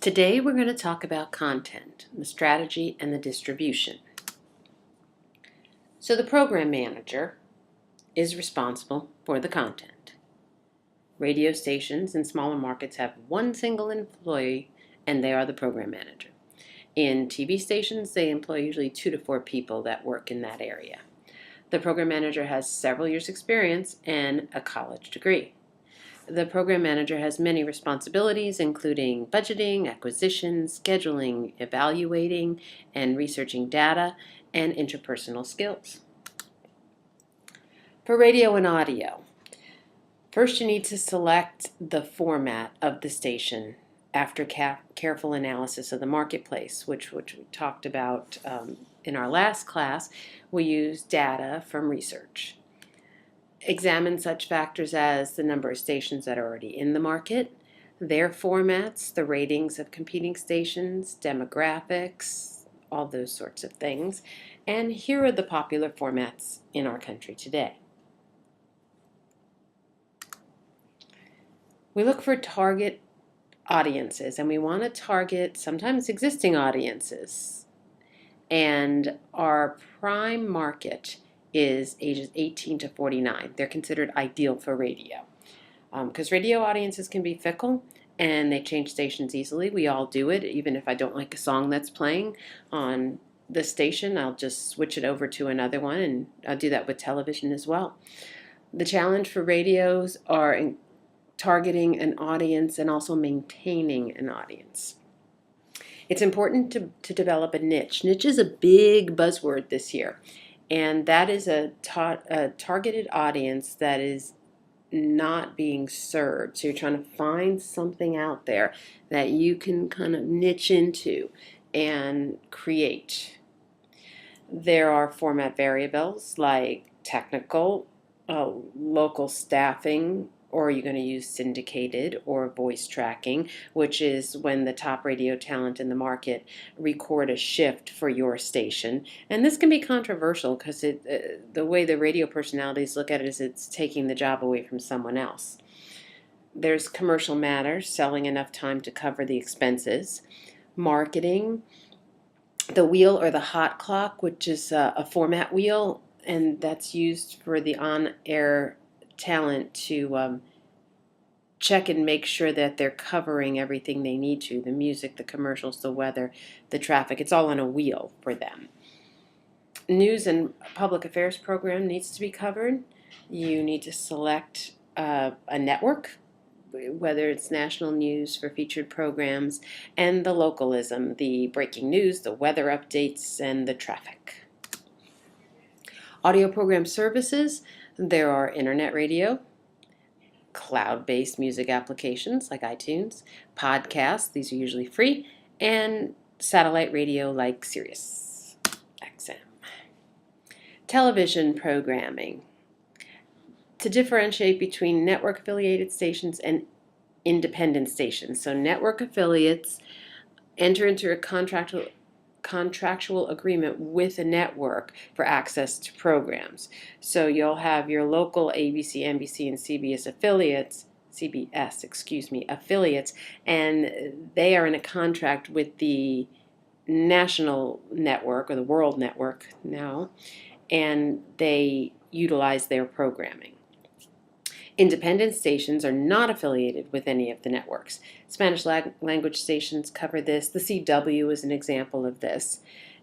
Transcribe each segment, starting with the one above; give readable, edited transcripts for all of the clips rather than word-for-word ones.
Today we're going to talk about content, the strategy, and the distribution. So the program manager is responsible for the content. Radio stations in smaller markets have one single employee, and they are the program manager. In TV stations, they employ usually 2 to 4 people that work in that area. The program manager has several years' experience and a college degree. The program manager has many responsibilities, including budgeting, acquisition, scheduling, evaluating, and researching data, and interpersonal skills. For radio and audio, first you need to select the format of the station after careful analysis of the marketplace, which we talked about in our last class. We use data from research. Examine such factors as the number of stations that are already in the market, their formats, the ratings of competing stations, demographics, all those sorts of things. And here are the popular formats in our country today. We look for target audiences, and we want to target sometimes existing audiences. And our prime market is ages 18 to 49. They're considered ideal for radio because radio audiences can be fickle and they change stations easily. We all do it. Even if I don't like a song that's playing on the station, I'll just switch it over to another one, and I'll do that with television as well. The challenge for radios are in targeting an audience and also maintaining an audience. It's important to develop a niche. Niche is a big buzzword this year. And that is a targeted audience that is not being served. So you're trying to find something out there that you can kind of niche into and create. There are format variables like technical, local staffing, or you're going to use syndicated or voice tracking, which is when the top radio talent in the market record a shift for your station. And this can be controversial because the way the radio personalities look at it is it's taking the job away from someone else. There's commercial matters, selling enough time to cover the expenses. Marketing, the wheel or the hot clock, which is a format wheel, and that's used for the on-air talent to check and make sure that they're covering everything they need to, the music, the commercials, the weather, the traffic. It's all on a wheel for them. News and public affairs program needs to be covered. You need to select a network, whether it's national news for featured programs, and the localism, the breaking news, the weather updates, and the traffic. Audio program services. There are internet radio, cloud-based music applications like iTunes, podcasts, these are usually free, and satellite radio like Sirius XM. Television programming. To differentiate between network-affiliated stations and independent stations. So network affiliates enter into a contractual agreement with a network for access to programs. So you'll have your local ABC, NBC, and CBS affiliates, and they are in a contract with the national network or the world network now, and they utilize their programming. Independent stations are not affiliated with any of the networks. Spanish language stations cover this. The CW is an example of this.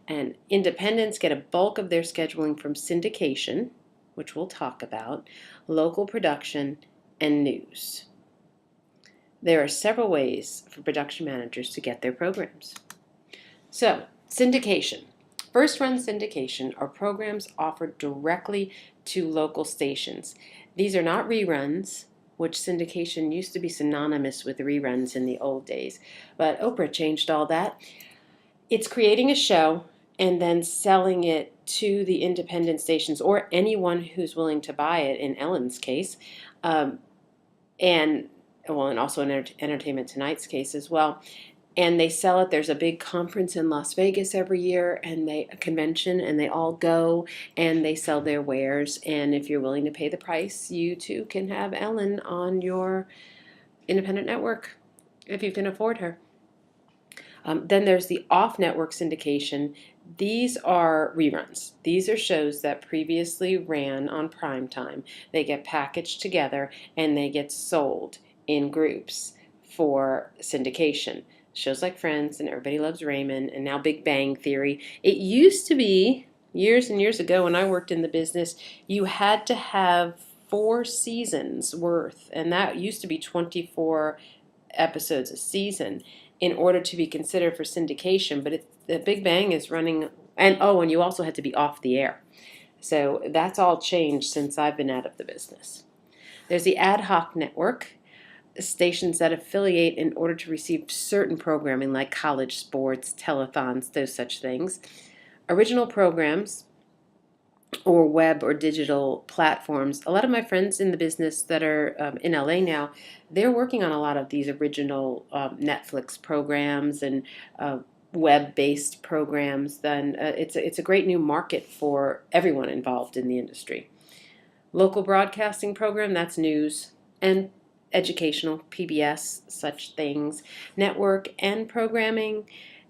And independents get a bulk of their scheduling from syndication, which we'll talk about, local production, and news. There are several ways for production managers to get their programs. So, syndication. First-run syndication are programs offered directly to local stations. These are not reruns, which syndication used to be synonymous with reruns in the old days, but Oprah changed all that. It's creating a show and then selling it to the independent stations or anyone who's willing to buy it, in Ellen's case, and also in Entertainment Tonight's case as well. And they sell it. There's a big conference in Las Vegas every year, and a convention, and they all go and they sell their wares. And if you're willing to pay the price, you too can have Ellen on your independent network if you can afford her. Then there's the off-network syndication. These are reruns. These are shows that previously ran on prime time. They get packaged together and they get sold in groups for syndication. Shows like Friends and Everybody Loves Raymond and now Big Bang Theory. It used to be, years and years ago when I worked in the business, you had to have 4 seasons worth, and that used to be 24 episodes a season in order to be considered for syndication. But the Big Bang is running, and you also had to be off the air. So that's all changed since I've been out of the business. There's the ad hoc network, stations that affiliate in order to receive certain programming like college sports, telethons, those such things. Original programs or web or digital platforms. A lot of my friends in the business that are in LA now, they're working on a lot of these original Netflix programs and web-based programs. Then it's a great new market for everyone involved in the industry. Local broadcasting program, that's news and educational, PBS, such things. Network and programming,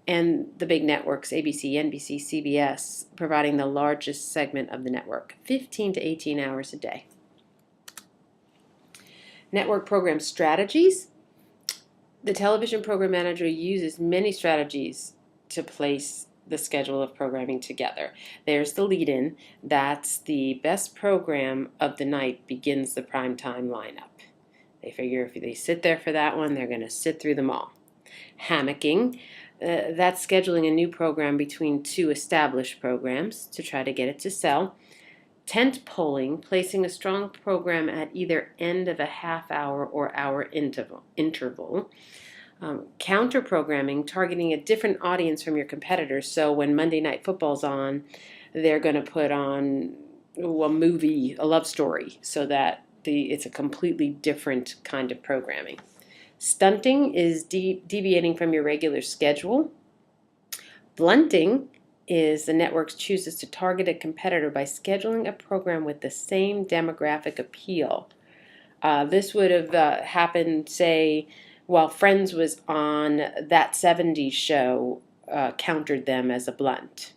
and the big networks, ABC, NBC, CBS, providing the largest segment of the network, 15 to 18 hours a day. Network program strategies. The television program manager uses many strategies to place the schedule of programming together. There's the lead-in. That's the best program of the night begins the primetime lineup. They figure if they sit there for that one, they're going to sit through them all. Hammocking. That's scheduling a new program between 2 established programs to try to get it to sell. Tent polling, placing a strong program at either end of a half-hour or hour interval. Counter programming, targeting a different audience from your competitors. So when Monday Night Football's on, they're going to put on a movie, a love story, so that it's a completely different kind of programming. Stunting is deviating from your regular schedule. Blunting is the network chooses to target a competitor by scheduling a program with the same demographic appeal. This would have happened, say, while Friends was on, that 70s show countered them as a blunt.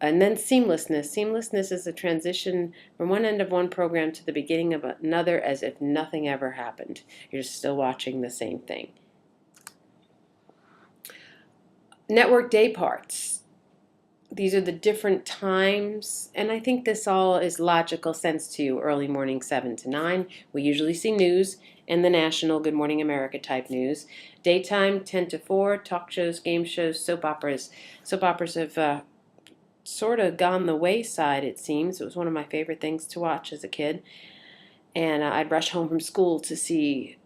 And then seamlessness. Seamlessness is a transition from one end of one program to the beginning of another as if nothing ever happened. You're still watching the same thing. Network day parts. These are the different times, and I think this all is logical sense to you. Early morning 7 to 9. We usually see news and the national Good Morning America type news. Daytime 10 to 4. Talk shows, game shows, soap operas. Soap operas have sort of gone the wayside, it seems. It was one of my favorite things to watch as a kid. And I'd rush home from school to see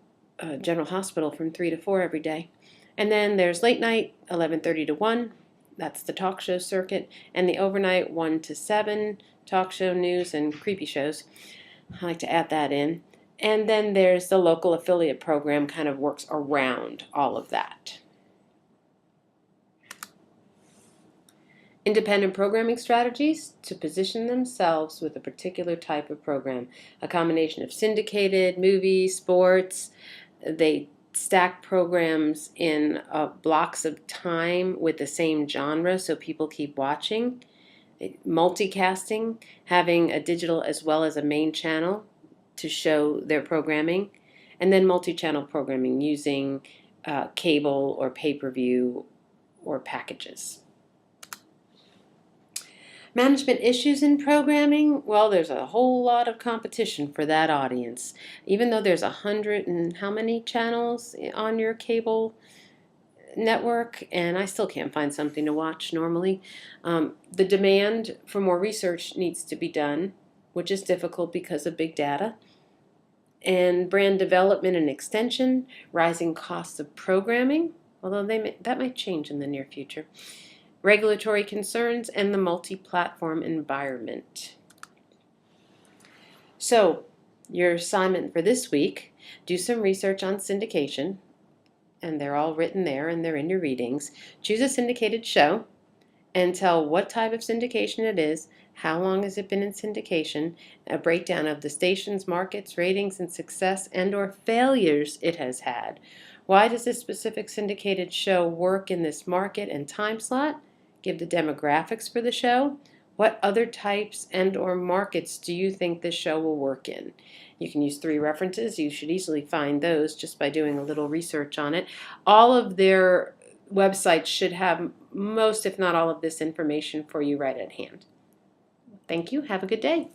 General Hospital from 3 to 4 every day. And then there's late night, 11:30 to 1. That's the talk show circuit. And the overnight, 1 to 7, talk show, news, and creepy shows. I like to add that in. And then there's the local affiliate program, kind of works around all of that. Independent programming strategies to position themselves with a particular type of program. A combination of syndicated, movies, sports. They stack programs in blocks of time with the same genre so people keep watching. Multicasting, having a digital as well as a main channel to show their programming. And then multi-channel programming using cable or pay-per-view or packages. Management issues in programming, well, there's a whole lot of competition for that audience. Even though there's 100 and how many channels on your cable network, and I still can't find something to watch normally. The demand for more research needs to be done, which is difficult because of big data. And brand development and extension, rising costs of programming, although that might change in the near future. Regulatory concerns, and the multi-platform environment. So, your assignment for this week, do some research on syndication, and they're all written there and they're in your readings. Choose a syndicated show and tell what type of syndication it is, how long has it been in syndication, a breakdown of the station's markets, ratings, and success and or failures it has had. Why does this specific syndicated show work in this market and time slot? Give the demographics for the show. What other types and or markets do you think this show will work in? You can use 3 references. You should easily find those just by doing a little research on it. All of their websites should have most, if not all, of this information for you right at hand. Thank you. Have a good day.